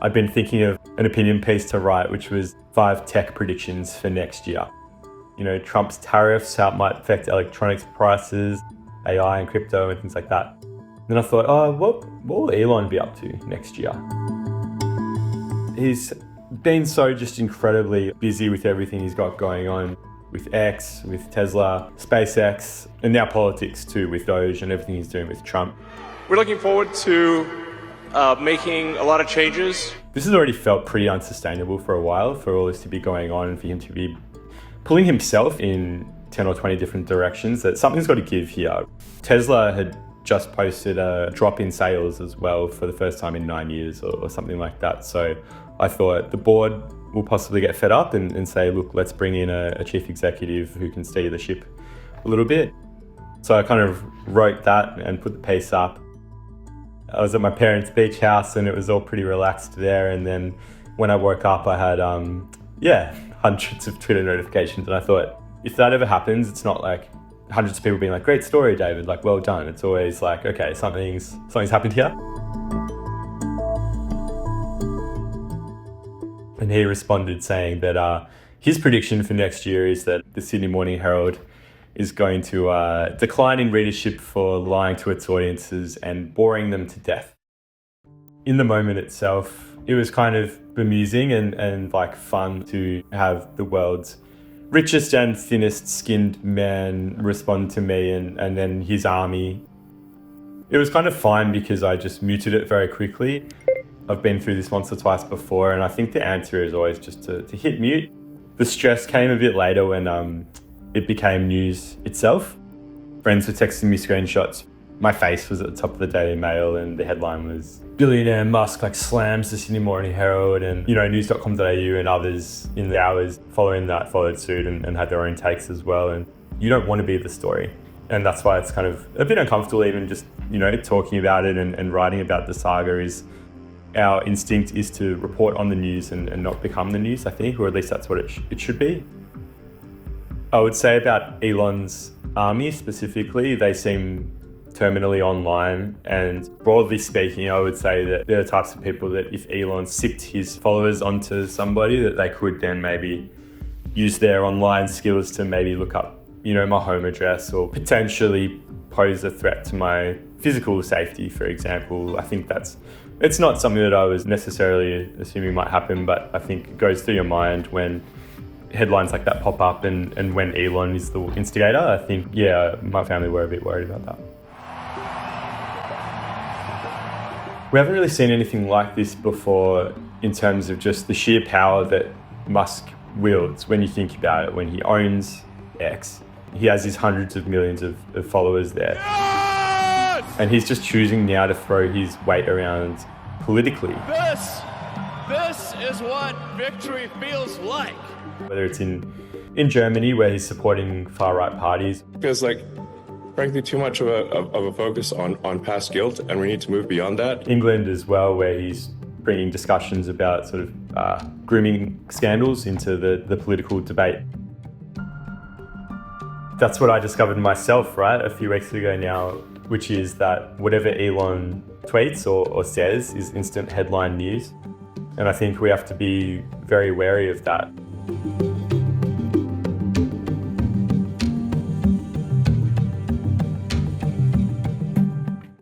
I've been thinking of an opinion piece to write, which was 5 tech predictions for next year. You know, Trump's tariffs, how it might affect electronics prices, AI and crypto and things like that. Then I thought, what will Elon be up to next year? He's been so just incredibly busy with everything he's got going on with X, with Tesla, SpaceX, and now politics too with Doge and everything he's doing with Trump. We're looking forward to making a lot of changes. This has already felt pretty unsustainable for a while, for all this to be going on and for him to be pulling himself in 10 or 20 different directions. That something's got to give here. Tesla had just posted a drop in sales as well for the first time in 9 years or something like that. So I thought the board will possibly get fed up and say, look, let's bring in a chief executive who can steer the ship a little bit. So I kind of wrote that and put the piece up. I was at my parents' beach house and it was all pretty relaxed there. And then when I woke up, I had, hundreds of Twitter notifications. And I thought, if that ever happens, it's not like hundreds of people being like, great story, David, like, well done. It's always like, okay, something's happened here. And he responded saying that his prediction for next year is that the Sydney Morning Herald is going to decline in readership for lying to its audiences and boring them to death. In the moment itself, it was kind of bemusing and like fun to have the world's richest and thinnest skinned man respond to me and then his army. It was kind of fine because I just muted it very quickly. I've been through this once or twice before, and I think the answer is always just to hit mute. The stress came a bit later when it became news itself. Friends were texting me screenshots. My face was at the top of the Daily Mail and the headline was billionaire Musk like slams the Sydney Morning Herald, and news.com.au and others in the hours following that followed suit and had their own takes as well. And you don't want to be the story. And that's why it's kind of a bit uncomfortable even just, talking about it and writing about the saga. Is our instinct is to report on the news and not become the news, I think, or at least that's what it should be. I would say about Elon's army specifically, they seem terminally online, and broadly speaking, I would say that they're the types of people that if Elon sipped his followers onto somebody, that they could then maybe use their online skills to maybe look up, my home address or potentially pose a threat to my physical safety, for example. I think it's not something that I was necessarily assuming might happen, but I think it goes through your mind when headlines like that pop up and when Elon is the instigator. I think, my family were a bit worried about that. We haven't really seen anything like this before in terms of just the sheer power that Musk wields when you think about it. When he owns X, he has his hundreds of millions of followers there. Yes! And he's just choosing now to throw his weight around politically. This is what victory feels like. Whether it's in Germany, where he's supporting far-right parties. Feels like, frankly, too much of a focus on past guilt, and we need to move beyond that. England as well, where he's bringing discussions about sort of grooming scandals into the political debate. That's what I discovered myself, right, a few weeks ago now, which is that whatever Elon tweets or says is instant headline news. And I think we have to be very wary of that.